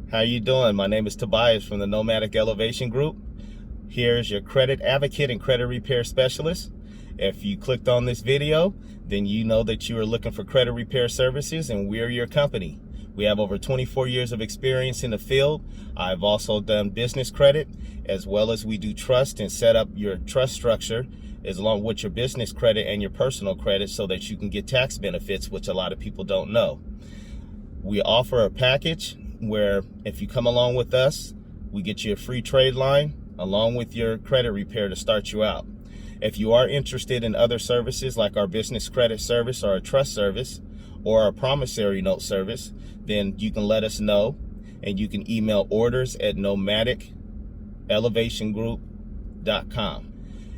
How you doing? My name is Tobias from the Noematic Elevation Group. Here's your credit advocate and credit repair specialist. If you clicked on this video, then you know that you are looking for credit repair services, and we're your company. We have over 24 years of experience in the field. I've also done business credit, as well as we do trust and set up your trust structure as along with your business credit and your personal credit so that you can get tax benefits, which a lot of people don't know. We offer a package where if you come along with us, we get you a free trade line along with your credit repair to start you out. If you are interested in other services like our business credit service or our trust service or our promissory note service, then you can let us know, and you can email orders@noematicelevatongroup.com.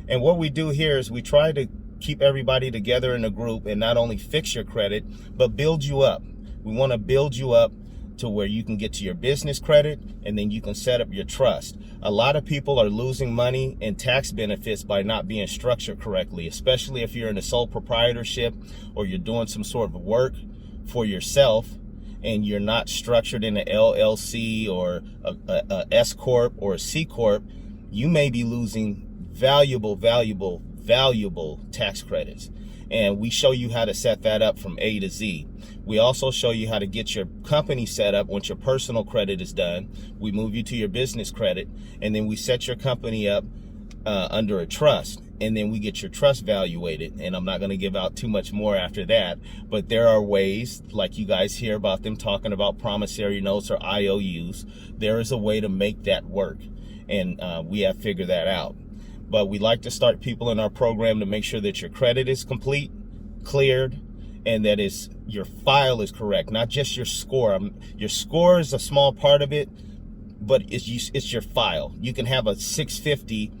And what we do here is we try to keep everybody together in a group and not only fix your credit, but build you up. We want to build you up to where you can get to your business credit, and then you can set up your trust. A lot of people are losing money and tax benefits by not being structured correctly, especially if you're in a sole proprietorship or you're doing some sort of work for yourself and you're not structured in an LLC or a S Corp or a C Corp. You may be losing valuable tax credits. And we show you how to set that up from A to Z. We also show you how to get your company set up once your personal credit is done. We move you to your business credit, and then we set your company up under a trust, and then we get your trust valuated. And I'm not going to give out too much more after that, but there are ways, like you guys hear about them talking about promissory notes or IOUs. There is a way to make that work, and we have figured that out. But we like to start people in our program to make sure that your credit is complete, cleared, and that your file is correct, not just your score. Your score is a small part of it, but it's your file. You can have a 650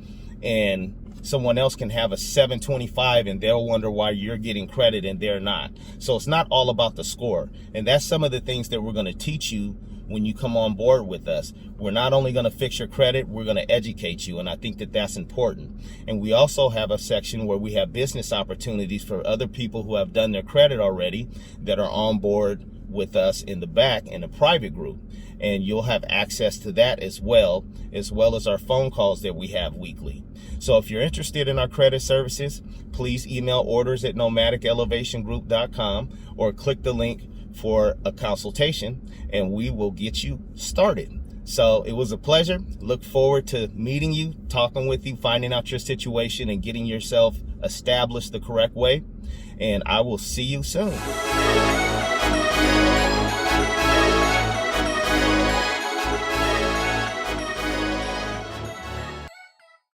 and someone else can have a 725, and they'll wonder why you're getting credit and they're not. So it's not all about the score. And that's some of the things that we're going to teach you when you come on board with us. We're not only going to fix your credit, we're going to educate you, and I think that that's important. And we also have a section where we have business opportunities for other people who have done their credit already that are on board with us in the back in a private group. And you'll have access to that as well as our phone calls that we have weekly. So if you're interested in our credit services, please email orders@noematicelevatongroup.com or click the link for a consultation, and we will get you started. So it was a pleasure. Look forward to meeting you, talking with you, finding out your situation, and getting yourself established the correct way. And I will see you soon.